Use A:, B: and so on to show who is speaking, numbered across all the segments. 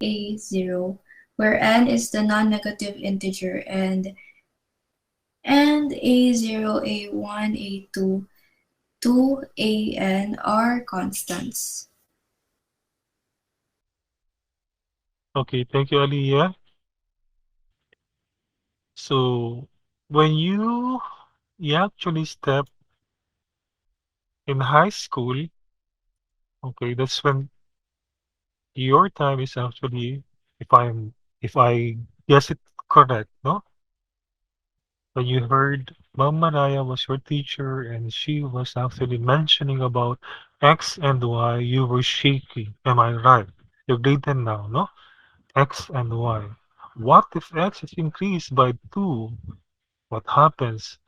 A: a0, where n is the non-negative integer and a0, a1, a2, 2, an are constants.
B: Okay, thank you, Aliyah. So when you actually step in high school, okay, that's when your time is actually, if I'm if I guess it correct, no? When you heard Ma'am Maraya was your teacher and she was actually mentioning about X and Y, you were shaky. Am I right? You're grade 10 now, no? X and Y. What if X is increased by 2? What happens?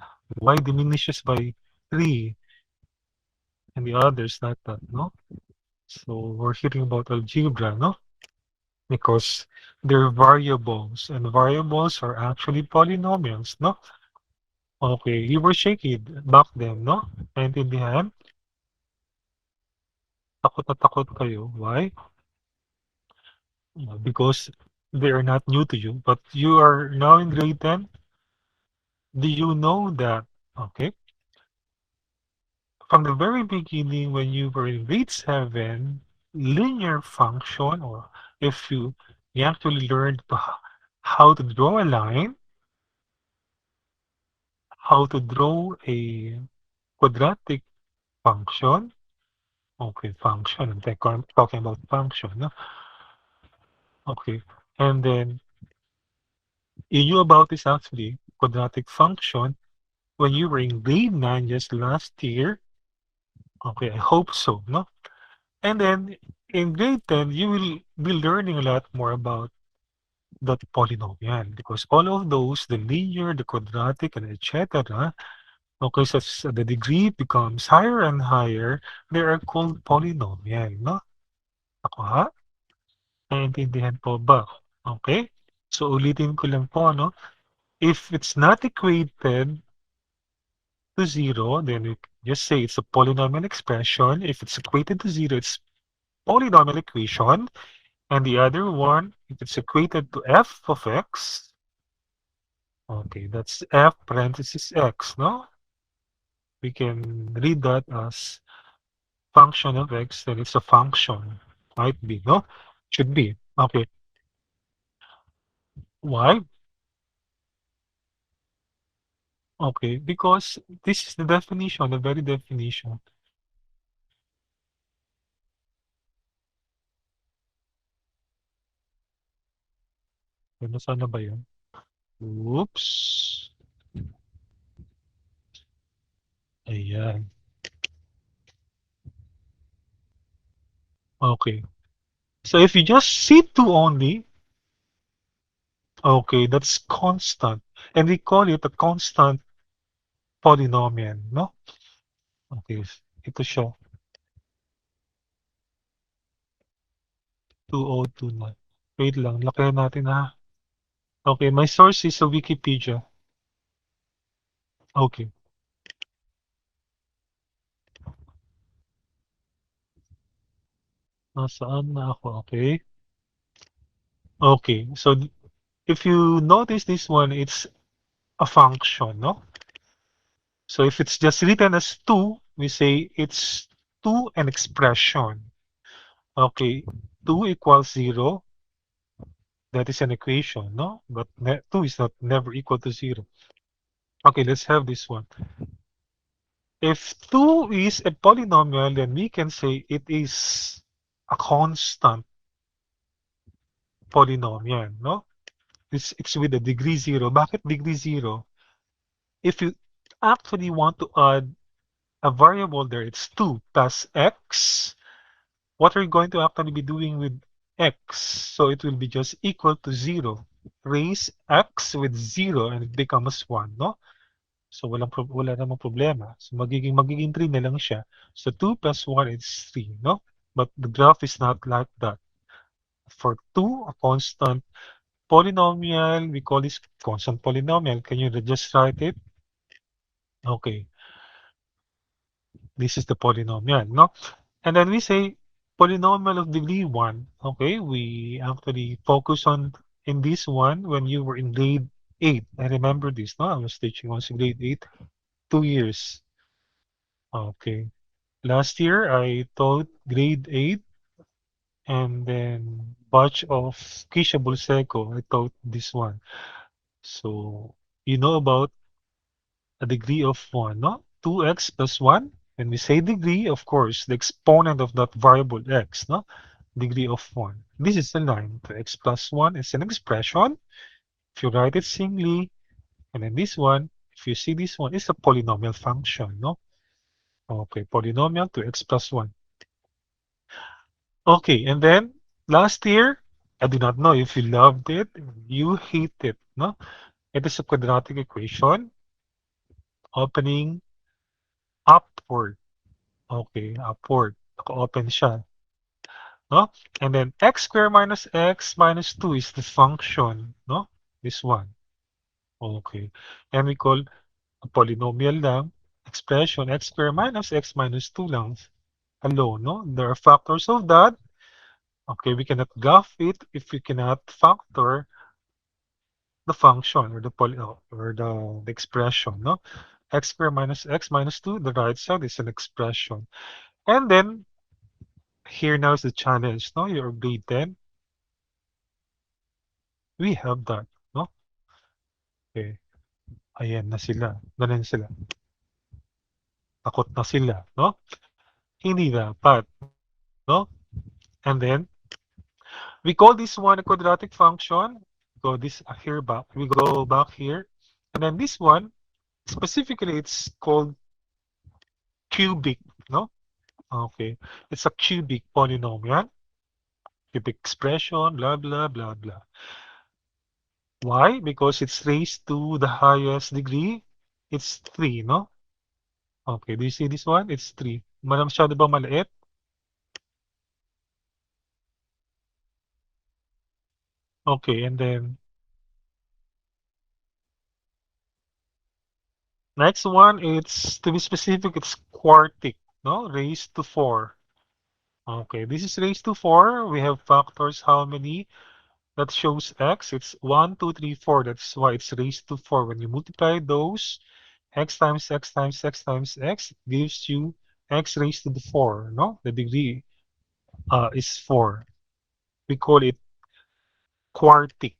B: Y diminishes by 3 and the others like that, no? So we're hearing about algebra, no? Because they're variables and variables are actually polynomials, no? Okay, you were shaky back then, no? Naintindihan? Takot na takot kayo. Why? Because they are not new to you, but you are now in grade 10. Do you know that, okay, from the very beginning when you were in grade 7, linear function, or if you actually learned how to draw a line, how to draw a quadratic function. Okay, function. I'm talking about function. No? Okay. And then you knew about this actually, quadratic function, when you were in grade 9 just last year. Okay, I hope so. No? And then in grade 10, you will be learning a lot more about that polynomial because all of those, the linear, the quadratic, and etc. Okay, so as the degree becomes higher and higher, they are called polynomial, no? Ako ha? Naiintindihan po ba? Okay? So ulitin ko lang po, no? If it's not equated to zero, then we just say it's a polynomial expression. If it's equated to zero, it's polynomial equation. And the other one, if it's equated to f of x, okay, that's f parenthesis x, no? We can read that as function of x, then it's a function. Might be, no? Should be. Okay. Why? Okay, because this is the definition, the very definition. Ano sana ba yun? Oops. Ayan. Okay. So if you just see 2 only, okay, that's constant. And we call it a constant polynomial, no? Okay, ito siya, 2029. Wait lang, lakayan natin ha. Okay, my source is sa Wikipedia. Okay, nasaan na ako? Okay. Okay, so if you notice this one, it's a function, no? So if it's just written as 2, we say it's 2 an expression. Okay, 2 equals 0. That is an equation, no? But 2 is not never equal to 0. Okay, let's have this one. If 2 is a polynomial, then we can say it is a constant polynomial, no? It's with a degree 0. Bakit degree 0? If you actually want to add a variable there, it's 2 plus x. What are you going to actually be doing with x? So it will be just equal to 0. Raise x with 0 and it becomes 1, no? So wala namang problema. So magiging 3 na lang siya. So 2 plus 1 is 3, no? But the graph is not like that. For 2, a constant polynomial, we call this constant polynomial. Can you just write it? Okay, this is the polynomial, no? And then we say polynomial of degree 1. Okay, we actually focus on in this one when you were in grade 8. I remember this, no? I was teaching also grade 8, 2 years. Okay. Last year, I taught grade 8 and then batch of Kisha Bulseco. I taught this one. So, you know about a degree of 1, no? 2x plus 1. When we say degree, of course, the exponent of that variable x, no? Degree of 1. This is the line. 2x plus 1 is an expression. If you write it singly, and then this one, if you see this one, is a polynomial function, no? Okay, polynomial 2x plus 1. Okay, and then last year, I do not know if you loved it, you hate it, no? It is a quadratic equation opening upward. Okay, upward. Naka-open siya, no? And then x squared minus x minus 2 is the function, no? This one. Okay. And we call a polynomial lang, expression x squared minus x minus 2 lang alone, no? There are factors of that. Okay, we cannot graph it if we cannot factor the function or the the expression, no? X squared minus x minus 2, the right side is an expression. And then here now is the challenge, no? Your grade 10, we have that, no? Okay. Ayan na sila. Ganun sila. Takot na sila, no? Hindi dapat, no? And then we call this one a quadratic function. Go this here back. We go back here. And then this one, specifically, it's called cubic, no? Okay. It's a cubic polynomial. Cubic expression, blah, blah, blah, blah. Why? Because it's raised to the highest degree. It's 3, no? Okay. Do you see this one? It's 3. Masyado ba maliit? Okay. And then next one, it's to be specific, it's quartic, no? Raised to 4. Okay, this is raised to 4. We have factors how many? That shows x. It's 1, 2, 3, 4. That's why it's raised to 4. When you multiply those, x times x times x times x gives you x raised to the 4, no? The degree is 4. We call it quartic.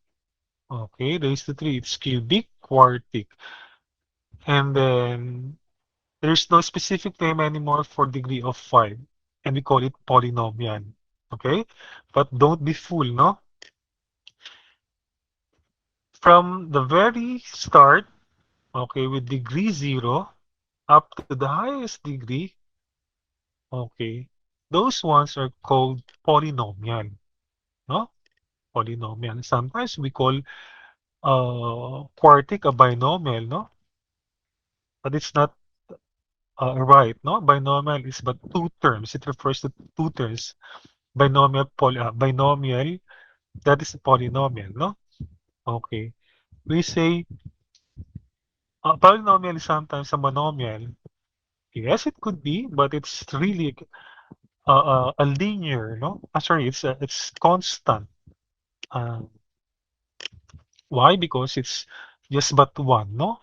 B: Okay, raised to 3, it's cubic, quartic. And then there's no specific name anymore for degree of 5, and we call it polynomial. Okay? But don't be fooled, no? From the very start, okay, with degree 0 up to the highest degree, okay, those ones are called polynomial, no? Polynomial. Sometimes we call quartic a binomial, no? But it's not right, no? Binomial is but two terms. It refers to two terms. Binomial, that is a polynomial, no? Okay. We say polynomial is sometimes a monomial. Yes, it could be, but it's really a linear, no? Sorry, it's constant. Uh, why? Because it's just but one, no?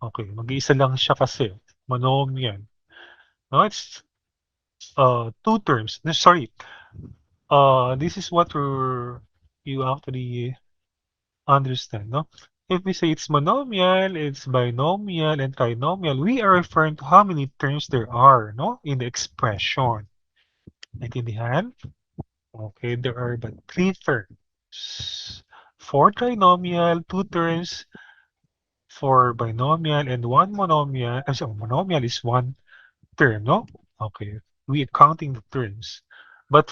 B: Okay, mag-iisa lang siya kasi. Monomial. No, it's two terms. No, sorry. This is what you actually understand, no? If we say it's monomial, it's binomial, and trinomial, we are referring to how many terms there are, no? In the expression. Naintindihan? Okay, there are but 3 terms. For trinomial, 2 terms. For binomial, and 1 monomial. So monomial is 1 term, no? Okay, we are counting the terms. But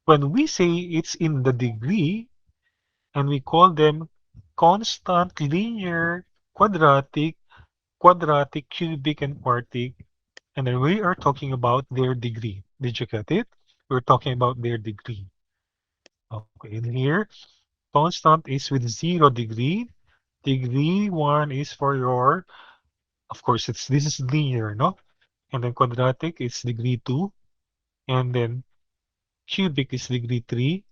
B: when we say it's in the degree, and we call them constant, linear, quadratic, cubic, and quartic, and then we are talking about their degree. Did you get it? We're talking about their degree. Okay, in here, constant is with 0 degree. Degree 1 is for your, of course, this is linear, no? And then quadratic is degree 2. and then cubic is degree 3,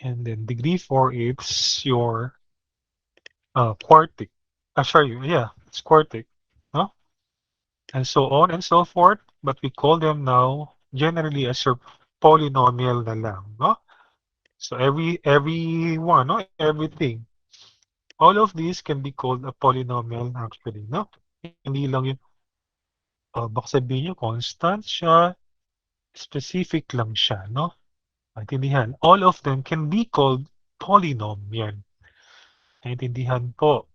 B: and then degree 4 is your quartic. Sorry, yeah, it's quartic, no? And so on and so forth, but we call them now generally as your polynomial na lang, no? So every one, no? Everything. All of these can be called a polynomial actually, no? Hindi lang yun, baka sabihin nyo constant siya, specific lang siya, no? Naintindihan? All of them can be called polynomial. Naintindihan po.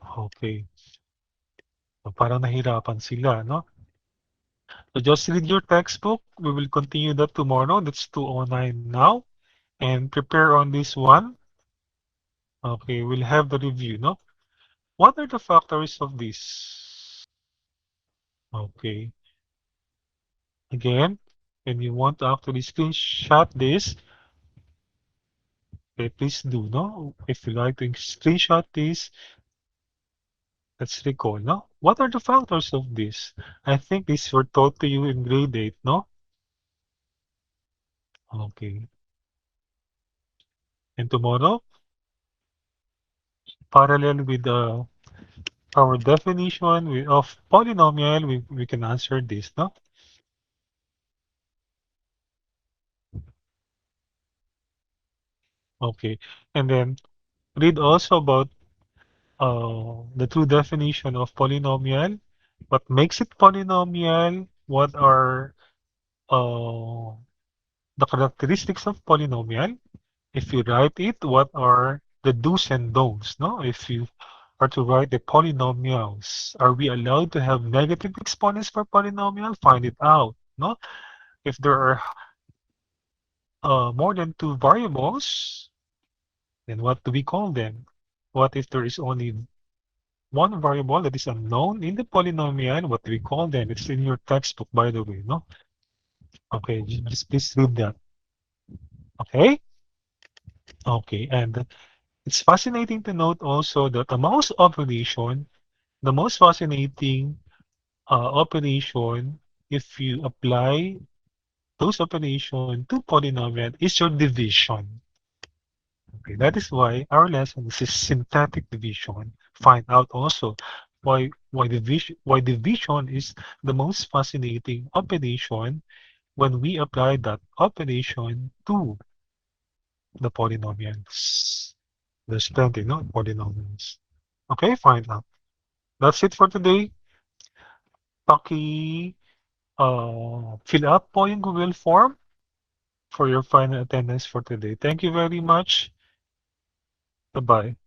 B: Okay. So, parang nahirapan sila, no? So just read your textbook. We will continue that tomorrow. That's 209 now. And prepare on this one. Okay, we'll have the review, no? What are the factors of this? Okay. Again, when you want to actually screenshot this, okay, please do, no? If you like to screenshot this, let's recall, no? What are the factors of this? I think these were taught to you in grade 8, no? Okay. And tomorrow, parallel with our definition of polynomial, we can answer this, no? Okay. And then read also about the true definition of polynomial, what makes it polynomial, what are uh, the characteristics of polynomial. If you write it, what are the do's and don'ts, no? If you are to write the polynomials, are we allowed to have negative exponents for polynomial? Find it out, no? If there are more than two variables, then what do we call them? What if there is only one variable that is unknown in the polynomial? What do we call them? It's in your textbook, by the way, no? Okay, just please read that. Okay? Okay, and it's fascinating to note also that the most fascinating operation, if you apply those operation to polynomial, is your division. Okay, that is why our lesson is synthetic division. Find out also why division is the most fascinating operation when we apply that operation to the polynomials. There's plenty, no polynomials. Okay, fine now. That's it for today. Paki fill up po yung Google form for your final attendance for today. Thank you very much. Bye-bye.